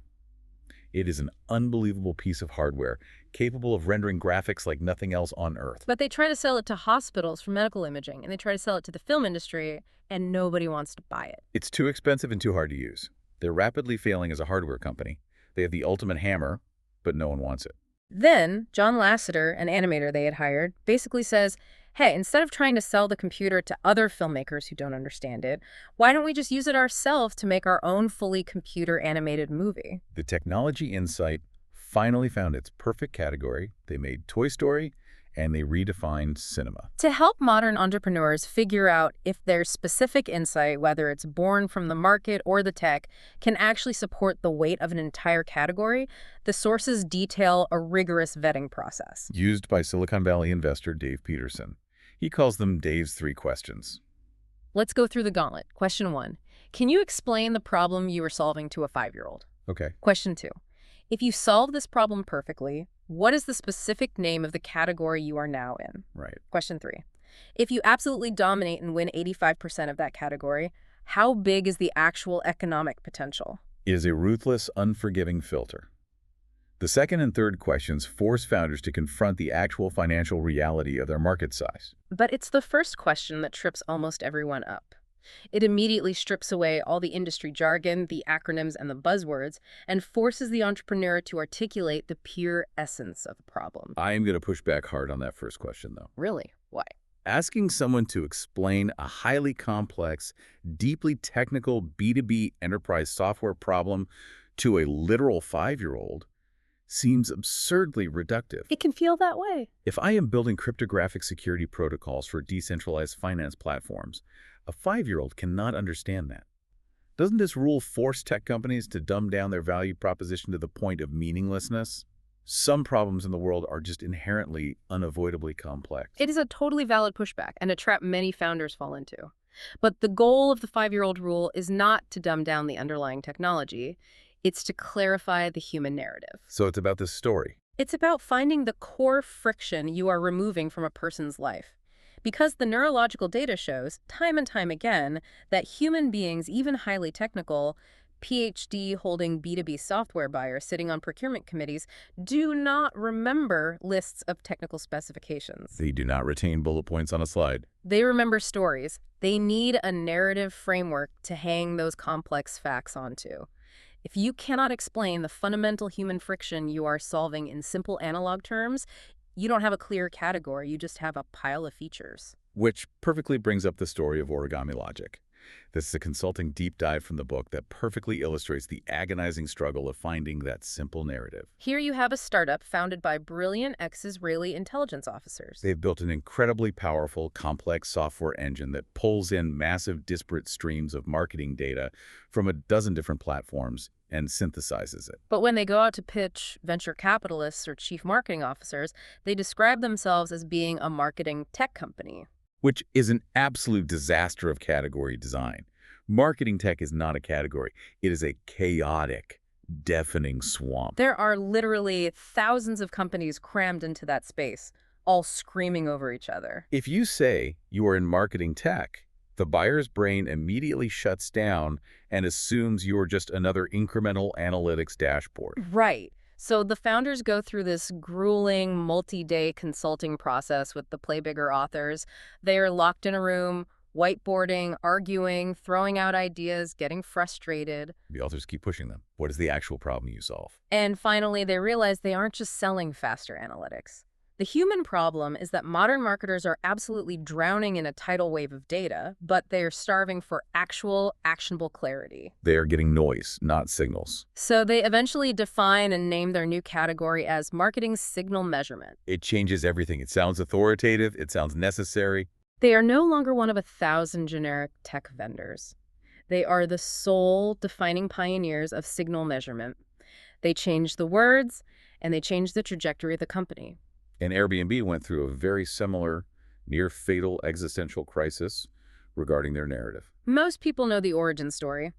It is an unbelievable piece of hardware, capable of rendering graphics like nothing else on Earth. But they try to sell it to hospitals for medical imaging, and they try to sell it to the film industry, and nobody wants to buy it. It's too expensive and too hard to use. They're rapidly failing as a hardware company. They have the ultimate hammer, but no one wants it. Then, John Lasseter, an animator they had hired, basically says, hey, instead of trying to sell the computer to other filmmakers who don't understand it, why don't we just use it ourselves to make our own fully computer-animated movie? The technology insight finally found its perfect category. They made Toy Story, and they redefined cinema. To help modern entrepreneurs figure out if their specific insight, whether it's born from the market or the tech, can actually support the weight of an entire category, the sources detail a rigorous vetting process. Used by Silicon Valley investor Dave Peterson. He calls them Dave's 3 questions. Let's go through the gauntlet. Question 1. Can you explain the problem you were solving to a 5-year-old? Okay. Question 2. If you solve this problem perfectly, what is the specific name of the category you are now in? Right. Question 3. If you absolutely dominate and win 85% of that category, how big is the actual economic potential? It is a ruthless, unforgiving filter. The second and third questions force founders to confront the actual financial reality of their market size. But it's the first question that trips almost everyone up. It immediately strips away all the industry jargon, the acronyms, and the buzzwords, and forces the entrepreneur to articulate the pure essence of the problem. I am going to push back hard on that first question, though. Really? Why? Asking someone to explain a highly complex, deeply technical B2B enterprise software problem to a literal 5-year-old seems absurdly reductive. It can feel that way. If I am building cryptographic security protocols for decentralized finance platforms, a 5-year-old cannot understand that. Doesn't this rule force tech companies to dumb down their value proposition to the point of meaninglessness? Some problems in the world are just inherently, unavoidably complex. It is a totally valid pushback and a trap many founders fall into. But the goal of the 5-year-old rule is not to dumb down the underlying technology. It's to clarify the human narrative. So it's about this story. It's about finding the core friction you are removing from a person's life. Because the neurological data shows, time and time again, that human beings, even highly technical, PhD-holding B2B software buyers sitting on procurement committees, do not remember lists of technical specifications. They do not retain bullet points on a slide. They remember stories. They need a narrative framework to hang those complex facts onto. If you cannot explain the fundamental human friction you are solving in simple analog terms, you don't have a clear category, you just have a pile of features. Which perfectly brings up the story of origami logic. This is a consulting deep dive from the book that perfectly illustrates the agonizing struggle of finding that simple narrative. Here you have a startup founded by brilliant ex-Israeli intelligence officers. They've built an incredibly powerful, complex software engine that pulls in massive, disparate streams of marketing data from a dozen different platforms and synthesizes it. But when they go out to pitch venture capitalists or chief marketing officers, they describe themselves as being a marketing tech company. Which is an absolute disaster of category design. Marketing tech is not a category. It is a chaotic, deafening swamp. There are literally thousands of companies crammed into that space, all screaming over each other. If you say you are in marketing tech, the buyer's brain immediately shuts down and assumes you are just another incremental analytics dashboard. Right. So the founders go through this grueling multi-day consulting process with the Play Bigger authors. They are locked in a room, whiteboarding, arguing, throwing out ideas, getting frustrated. The authors keep pushing them. What is the actual problem you solve? And finally, they realize they aren't just selling faster analytics. The human problem is that modern marketers are absolutely drowning in a tidal wave of data, but they're starving for actual, actionable clarity. They are getting noise, not signals. So they eventually define and name their new category as marketing signal measurement. It changes everything. It sounds authoritative. It sounds necessary. They are no longer one of 1,000 generic tech vendors. They are the sole defining pioneers of signal measurement. They changed the words, and they changed the trajectory of the company. And Airbnb went through a very similar, near-fatal existential crisis regarding their narrative. Most people know the origin story.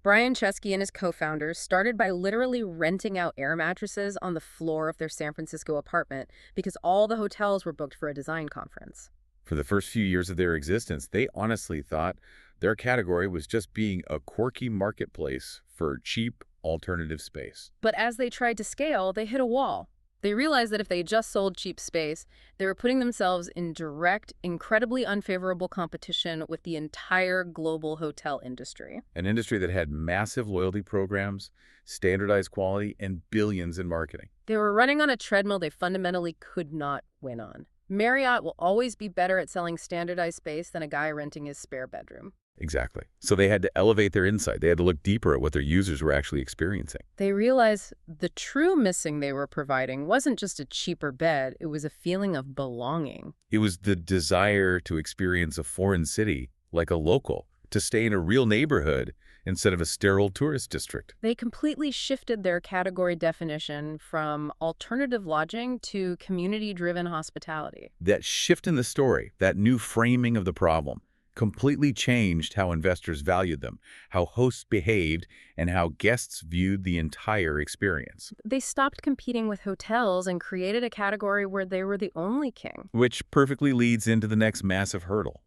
Brian Chesky and his co-founders started by literally renting out air mattresses on the floor of their San Francisco apartment because all the hotels were booked for a design conference. For the first few years of their existence, they honestly thought their category was just being a quirky marketplace for cheap alternative space. But as they tried to scale, they hit a wall. They realized that if they just sold cheap space, they were putting themselves in direct, incredibly unfavorable competition with the entire global hotel industry. An industry that had massive loyalty programs, standardized quality, and billions in marketing. They were running on a treadmill they fundamentally could not win on. Marriott will always be better at selling standardized space than a guy renting his spare bedroom. Exactly. So they had to elevate their insight. They had to look deeper at what their users were actually experiencing. They realized the true missing they were providing wasn't just a cheaper bed, it was a feeling of belonging. It was the desire to experience a foreign city like a local, to stay in a real neighborhood instead of a sterile tourist district. They completely shifted their category definition from alternative lodging to community-driven hospitality. That shift in the story, that new framing of the problem, completely changed how investors valued them, how hosts behaved, and how guests viewed the entire experience. They stopped competing with hotels and created a category where they were the only king. Which perfectly leads into the next massive hurdle.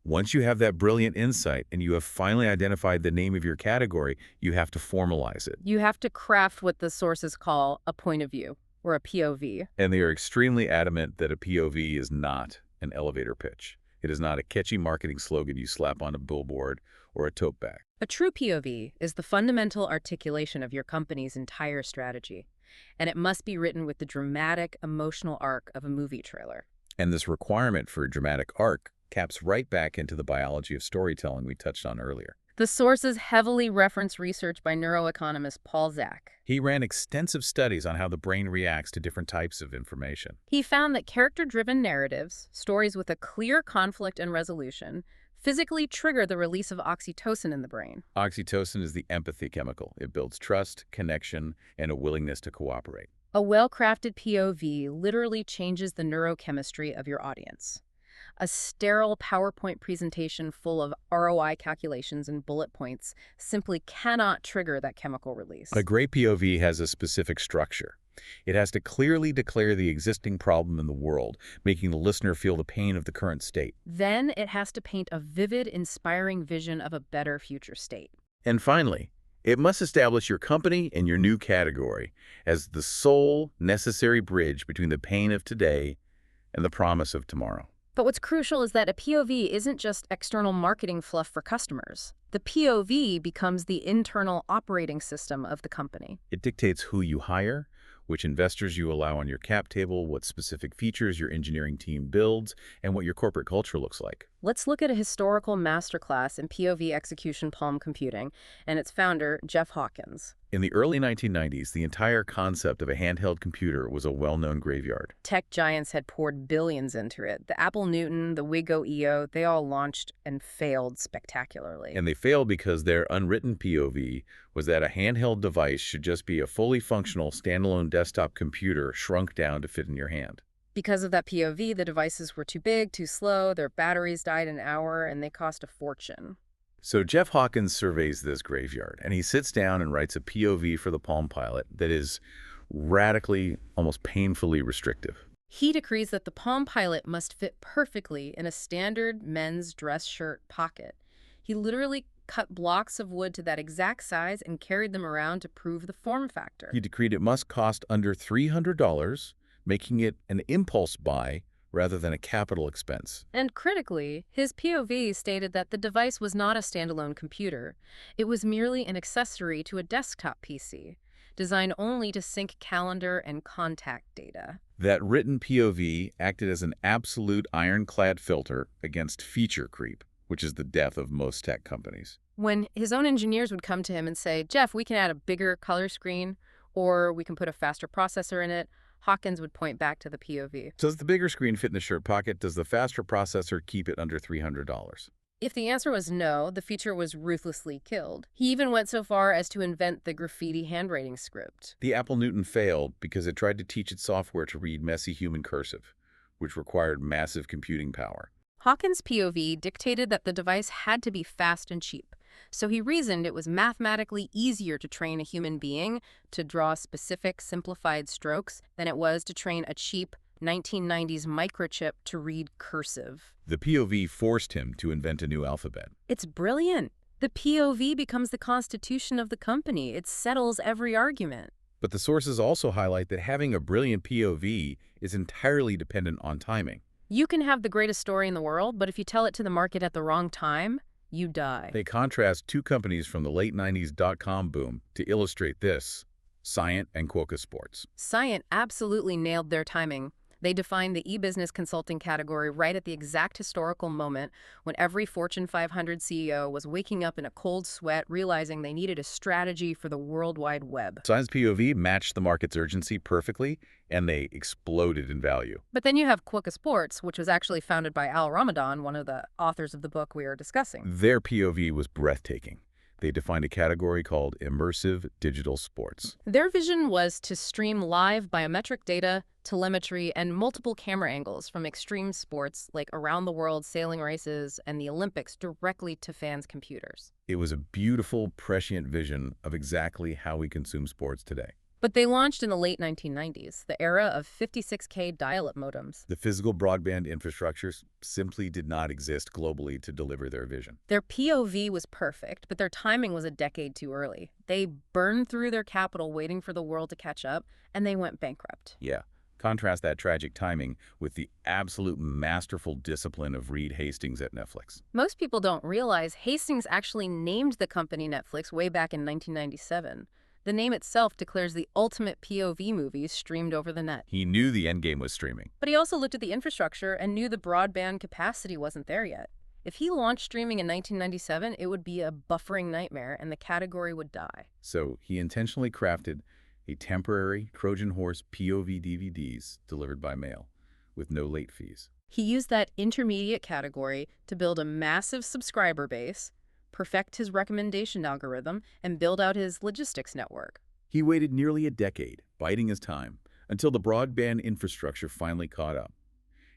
Once you have that brilliant insight and you have finally identified the name of your category, you have to formalize it. You have to craft what the sources call a point of view, or a POV. And they are extremely adamant that a POV is not an elevator pitch. It is not a catchy marketing slogan you slap on a billboard or a tote bag. A true POV is the fundamental articulation of your company's entire strategy, and it must be written with the dramatic, emotional arc of a movie trailer. And this requirement for a dramatic arc caps right back into the biology of storytelling we touched on earlier. The sources heavily reference research by neuroeconomist Paul Zak. He ran extensive studies on how the brain reacts to different types of information. He found that character-driven narratives, stories with a clear conflict and resolution, physically trigger the release of oxytocin in the brain. Oxytocin is the empathy chemical. It builds trust, connection, and a willingness to cooperate. A well-crafted POV literally changes the neurochemistry of your audience. A sterile PowerPoint presentation full of ROI calculations and bullet points simply cannot trigger that chemical release. A great POV has a specific structure. It has to clearly declare the existing problem in the world, making the listener feel the pain of the current state. Then it has to paint a vivid, inspiring vision of a better future state. And finally, it must establish your company and your new category as the sole necessary bridge between the pain of today and the promise of tomorrow. But what's crucial is that a POV isn't just external marketing fluff for customers. The POV becomes the internal operating system of the company. It dictates who you hire, which investors you allow on your cap table, what specific features your engineering team builds, and what your corporate culture looks like. Let's look at a historical masterclass in POV execution palm computing and its founder, Jeff Hawkins. In the early 1990s, the entire concept of a handheld computer was a well-known graveyard. Tech giants had poured billions into it. The Apple Newton, the Wigo EO, they all launched and failed spectacularly. And they failed because their unwritten POV was that a handheld device should just be a fully functional standalone desktop computer shrunk down to fit in your hand. Because of that POV, the devices were too big, too slow, their batteries died in an hour, and they cost a fortune. So Jeff Hawkins surveys this graveyard, and he sits down and writes a POV for the Palm Pilot that is radically, almost painfully restrictive. He decrees that the Palm Pilot must fit perfectly in a standard men's dress shirt pocket. He literally cut blocks of wood to that exact size and carried them around to prove the form factor. He decreed it must cost under $300, making it an impulse buy rather than a capital expense. And critically, his POV stated that the device was not a standalone computer. It was merely an accessory to a desktop PC, designed only to sync calendar and contact data. That written POV acted as an absolute ironclad filter against feature creep, which is the death of most tech companies. When his own engineers would come to him and say, Jeff, we can add a bigger color screen, or we can put a faster processor in it, Hawkins would point back to the POV. Does the bigger screen fit in the shirt pocket? Does the faster processor keep it under $300? If the answer was no, the feature was ruthlessly killed. He even went so far as to invent the graffiti handwriting script. The Apple Newton failed because it tried to teach its software to read messy human cursive, which required massive computing power. Hawkins' POV dictated that the device had to be fast and cheap, so he reasoned it was mathematically easier to train a human being to draw specific, simplified strokes than it was to train a cheap 1990s microchip to read cursive. The POV forced him to invent a new alphabet. It's brilliant. The POV becomes the constitution of the company. It settles every argument. But the sources also highlight that having a brilliant POV is entirely dependent on timing. You can have the greatest story in the world, but if you tell it to the market at the wrong time, you die. They contrast two companies from the late 90s dot-com boom to illustrate this: Scient and Quokka Sports. Scient absolutely nailed their timing. They defined the e-business consulting category right at the exact historical moment when every Fortune 500 CEO was waking up in a cold sweat, realizing they needed a strategy for the World Wide Web. Scient's POV matched the market's urgency perfectly, and they exploded in value. But then you have Quokka Sports, which was actually founded by Ramadan, one of the authors of the book we are discussing. Their POV was breathtaking. They defined a category called immersive digital sports. Their vision was to stream live biometric data, telemetry, and multiple camera angles from extreme sports like around-the-world sailing races and the Olympics directly to fans' computers. It was a beautiful, prescient vision of exactly how we consume sports today. But they launched in the late 1990s, the era of 56K dial-up modems. The physical broadband infrastructures simply did not exist globally to deliver their vision. Their POV was perfect, but their timing was a decade too early. They burned through their capital waiting for the world to catch up, and they went bankrupt. Yeah. Contrast that tragic timing with the absolute masterful discipline of Reed Hastings at Netflix. Most people don't realize Hastings actually named the company Netflix way back in 1997. The name itself declares the ultimate POV movies streamed over the net. He knew the endgame was streaming. But he also looked at the infrastructure and knew the broadband capacity wasn't there yet. If he launched streaming in 1997, it would be a buffering nightmare and the category would die. So he intentionally crafted a temporary Trojan horse POV DVDs delivered by mail with no late fees. He used that intermediate category to build a massive subscriber base, perfect his recommendation algorithm, and build out his logistics network. He waited nearly a decade, biding his time, until the broadband infrastructure finally caught up.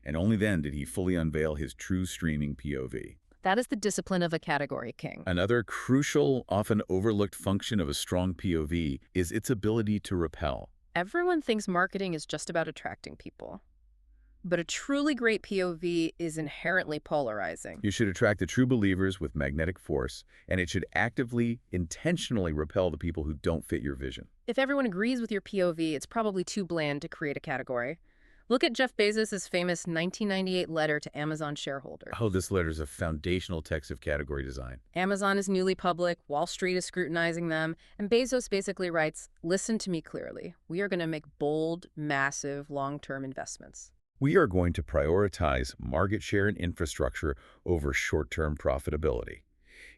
And only then did he fully unveil his true streaming POV. That is the discipline of a category king. Another crucial, often overlooked function of a strong POV is its ability to repel. Everyone thinks marketing is just about attracting people. But a truly great POV is inherently polarizing. You should attract the true believers with magnetic force, and it should actively, intentionally repel the people who don't fit your vision. If everyone agrees with your POV, it's probably too bland to create a category. Look at Jeff Bezos' famous 1998 letter to Amazon shareholders. Oh, this letter is a foundational text of category design. Amazon is newly public, Wall Street is scrutinizing them, and Bezos basically writes, "Listen to me clearly. We are going to make bold, massive, long-term investments. We are going to prioritize market share and infrastructure over short-term profitability.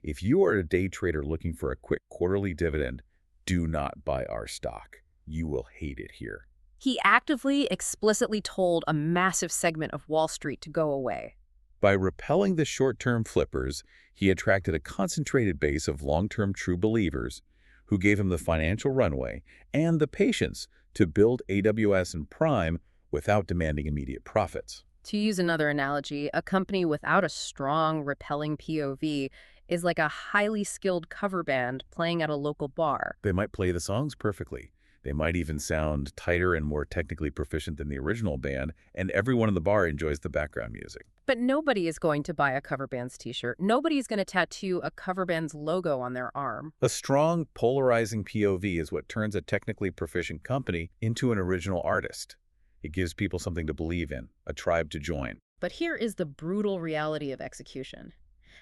If you are a day trader looking for a quick quarterly dividend, do not buy our stock. You will hate it here." He actively, explicitly told a massive segment of Wall Street to go away. By repelling the short-term flippers, he attracted a concentrated base of long-term true believers who gave him the financial runway and the patience to build AWS and Prime without demanding immediate profits. To use another analogy, a company without a strong, repelling POV is like a highly skilled cover band playing at a local bar. They might play the songs perfectly. They might even sound tighter and more technically proficient than the original band, and everyone in the bar enjoys the background music. But nobody is going to buy a cover band's t-shirt. Nobody's going to tattoo a cover band's logo on their arm. A strong, polarizing POV is what turns a technically proficient company into an original artist. It gives people something to believe in, a tribe to join. But here is the brutal reality of execution.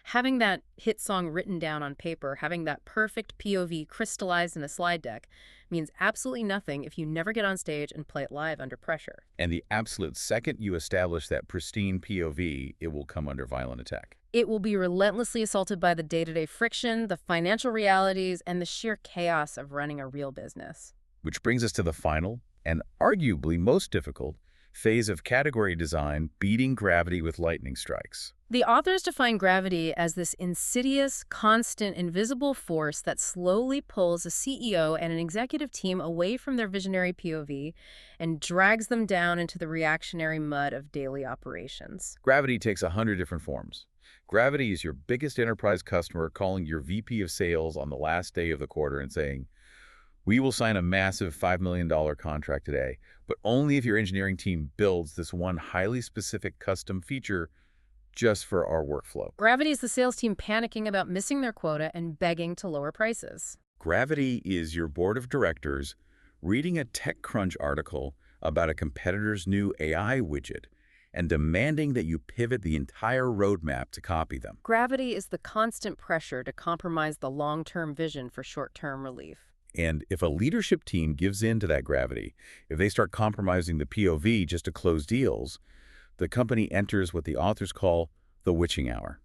Having that hit song written down on paper, having that perfect POV crystallized in a slide deck, means absolutely nothing if you never get on stage and play it live under pressure. And the absolute second you establish that pristine POV, it will come under violent attack. It will be relentlessly assaulted by the day-to-day friction, the financial realities, and the sheer chaos of running a real business. Which brings us to the final, and arguably most difficult, phase of category design, beating gravity with lightning strikes. The authors define gravity as this insidious, constant, invisible force that slowly pulls a CEO and an executive team away from their visionary POV and drags them down into the reactionary mud of daily operations. Gravity takes 100 different forms. Gravity is your biggest enterprise customer calling your VP of sales on the last day of the quarter and saying, "We will sign a massive $5 million contract today, but only if your engineering team builds this one highly specific custom feature just for our workflow." Gravity is the sales team panicking about missing their quota and begging to lower prices. Gravity is your board of directors reading a TechCrunch article about a competitor's new AI widget and demanding that you pivot the entire roadmap to copy them. Gravity is the constant pressure to compromise the long-term vision for short-term relief. And if a leadership team gives in to that gravity, if they start compromising the POV just to close deals, the company enters what the authors call the witching hour.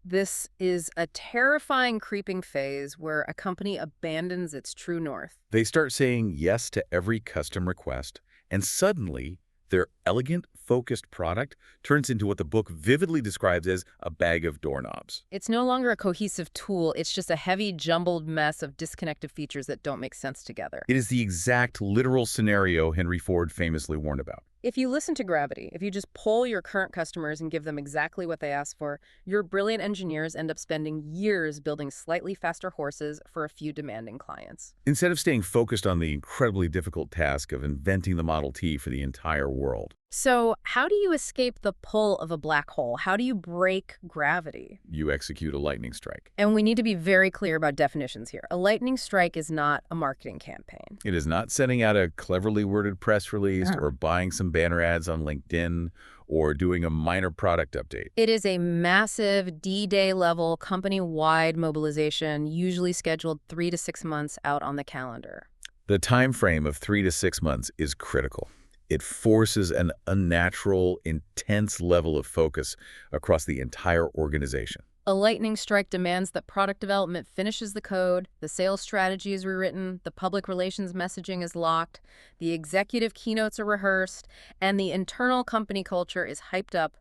This is a terrifying creeping phase where a company abandons its true north. They start saying yes to every custom request, and suddenly their elegant, focused product turns into what the book vividly describes as a bag of doorknobs. It's no longer a cohesive tool, it's just a heavy, jumbled mess of disconnected features that don't make sense together. It is the exact literal scenario Henry Ford famously warned about. If you listen to gravity, if you just poll your current customers and give them exactly what they ask for, your brilliant engineers end up spending years building slightly faster horses for a few demanding clients. Instead of staying focused on the incredibly difficult task of inventing the Model T for the entire world. So how do you escape the pull of a black hole? How do you break gravity? You execute a lightning strike. And we need to be very clear about definitions here. A lightning strike is not a marketing campaign. It is not sending out a cleverly worded press release or buying some banner ads on LinkedIn or doing a minor product update. It is a massive D-Day level company-wide mobilization, usually scheduled 3 to 6 months out on the calendar. The time frame of 3 to 6 months is critical. It forces an unnatural, intense level of focus across the entire organization. A lightning strike demands that product development finishes the code, the sales strategy is rewritten, the public relations messaging is locked, the executive keynotes are rehearsed, and the internal company culture is hyped up,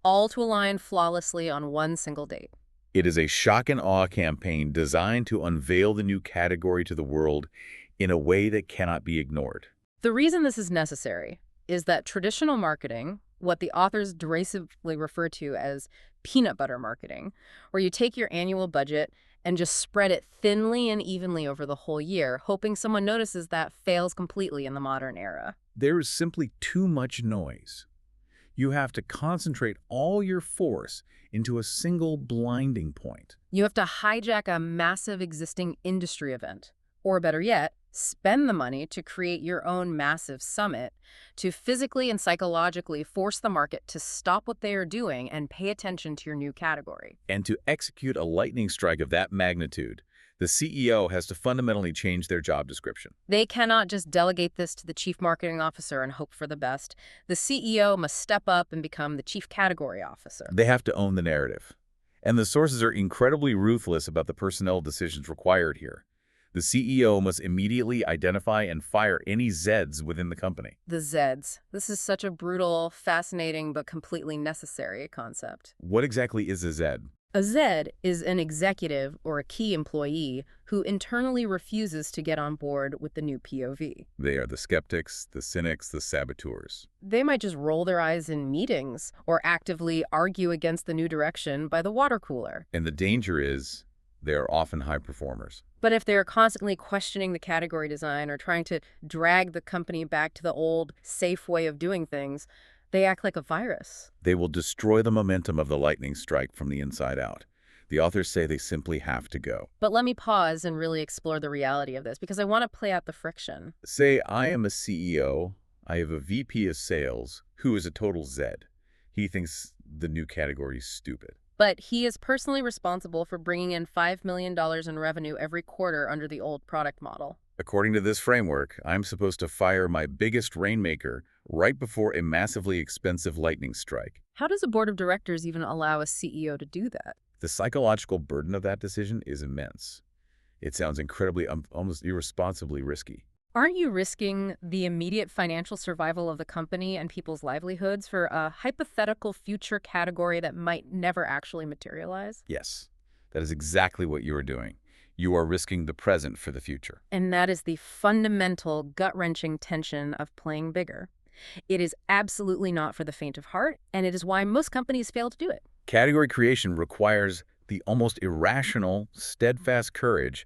all to align flawlessly on one single date. It is a shock and awe campaign designed to unveil the new category to the world in a way that cannot be ignored. The reason this is necessary is that traditional marketing, what the authors derisively refer to as peanut butter marketing, where you take your annual budget and just spread it thinly and evenly over the whole year, hoping someone notices, that fails completely in the modern era. There is simply too much noise. You have to concentrate all your force into a single blinding point. You have to hijack a massive existing industry event, or better yet, spend the money to create your own massive summit, to physically and psychologically force the market to stop what they are doing and pay attention to your new category. And to execute a lightning strike of that magnitude, the CEO has to fundamentally change their job description. They cannot just delegate this to the chief marketing officer and hope for the best. The CEO must step up and become the chief category officer. They have to own the narrative. And the sources are incredibly ruthless about the personnel decisions required here. The CEO must immediately identify and fire any Zeds within the company. The Zeds. This is such a brutal, fascinating, but completely necessary concept. What exactly is a Zed? A Z is an executive or a key employee who internally refuses to get on board with the new POV. They are the skeptics, the cynics, the saboteurs. They might just roll their eyes in meetings or actively argue against the new direction by the water cooler. And the danger is they are often high performers. But if they're constantly questioning the category design or trying to drag the company back to the old, safe way of doing things, they act like a virus. They will destroy the momentum of the lightning strike from the inside out. The authors say they simply have to go. But let me pause and really explore the reality of this, because I want to play out the friction. Say I am a CEO, I have a VP of sales who is a total Z. He thinks the new category is stupid. But he is personally responsible for bringing in $5 million in revenue every quarter under the old product model. According to this framework, I'm supposed to fire my biggest rainmaker right before a massively expensive lightning strike. How does a board of directors even allow a CEO to do that? The psychological burden of that decision is immense. It sounds incredibly, almost irresponsibly risky. Aren't you risking the immediate financial survival of the company and people's livelihoods for a hypothetical future category that might never actually materialize? Yes, that is exactly what you are doing. You are risking the present for the future. And that is the fundamental, gut-wrenching tension of playing bigger. It is absolutely not for the faint of heart, and it is why most companies fail to do it. Category creation requires the almost irrational, steadfast courage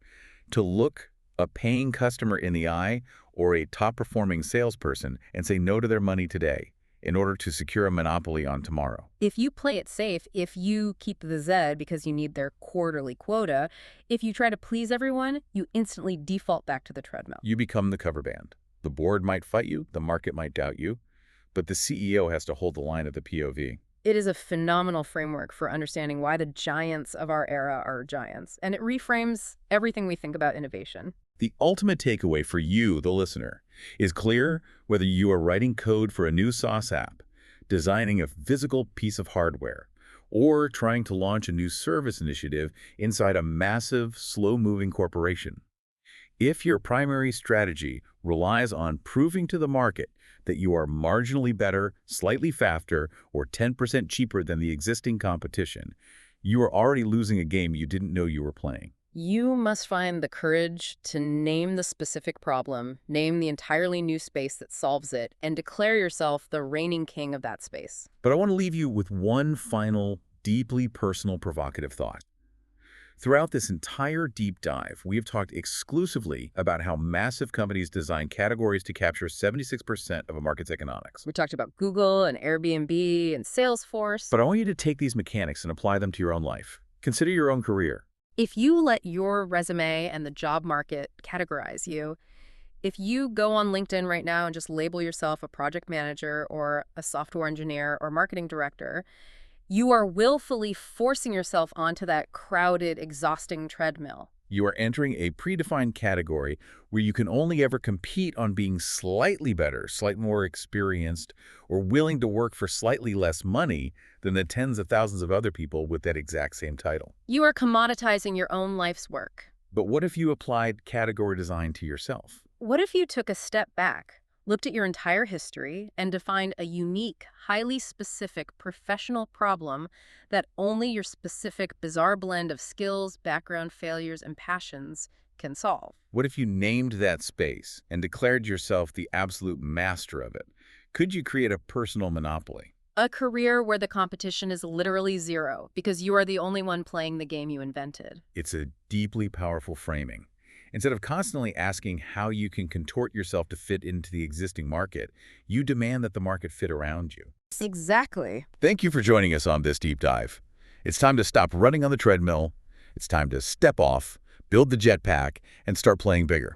to look a paying customer in the eye or a top-performing salesperson and say no to their money today in order to secure a monopoly on tomorrow. If you play it safe, if you keep the Z because you need their quarterly quota, if you try to please everyone, you instantly default back to the treadmill. You become the cover band. The board might fight you, the market might doubt you, but the CEO has to hold the line of the POV. It is a phenomenal framework for understanding why the giants of our era are giants, and it reframes everything we think about innovation. The ultimate takeaway for you, the listener, is clear whether you are writing code for a new SaaS app, designing a physical piece of hardware, or trying to launch a new service initiative inside a massive, slow-moving corporation. If your primary strategy relies on proving to the market that you are marginally better, slightly faster, or 10% cheaper than the existing competition, you are already losing a game you didn't know you were playing. You must find the courage to name the specific problem, name the entirely new space that solves it, and declare yourself the reigning king of that space. But I want to leave you with one final, deeply personal, provocative thought. Throughout this entire deep dive, we have talked exclusively about how massive companies design categories to capture 76% of a market's economics. We talked about Google and Airbnb and Salesforce. But I want you to take these mechanics and apply them to your own life. Consider your own career. If you let your resume and the job market categorize you, if you go on LinkedIn right now and just label yourself a project manager or a software engineer or marketing director, you are willfully forcing yourself onto that crowded, exhausting treadmill. You are entering a predefined category where you can only ever compete on being slightly better, slightly more experienced, or willing to work for slightly less money than the tens of thousands of other people with that exact same title. You are commoditizing your own life's work. But what if you applied category design to yourself? What if you took a step back, looked at your entire history, and defined a unique, highly specific professional problem that only your specific, bizarre blend of skills, background, failures, and passions can solve? What if you named that space and declared yourself the absolute master of it? Could you create a personal monopoly? A career where the competition is literally zero because you are the only one playing the game you invented. It's a deeply powerful framing. Instead of constantly asking how you can contort yourself to fit into the existing market, you demand that the market fit around you. Exactly. Thank you for joining us on this deep dive. It's time to stop running on the treadmill. It's time to step off, build the jetpack, and start playing bigger.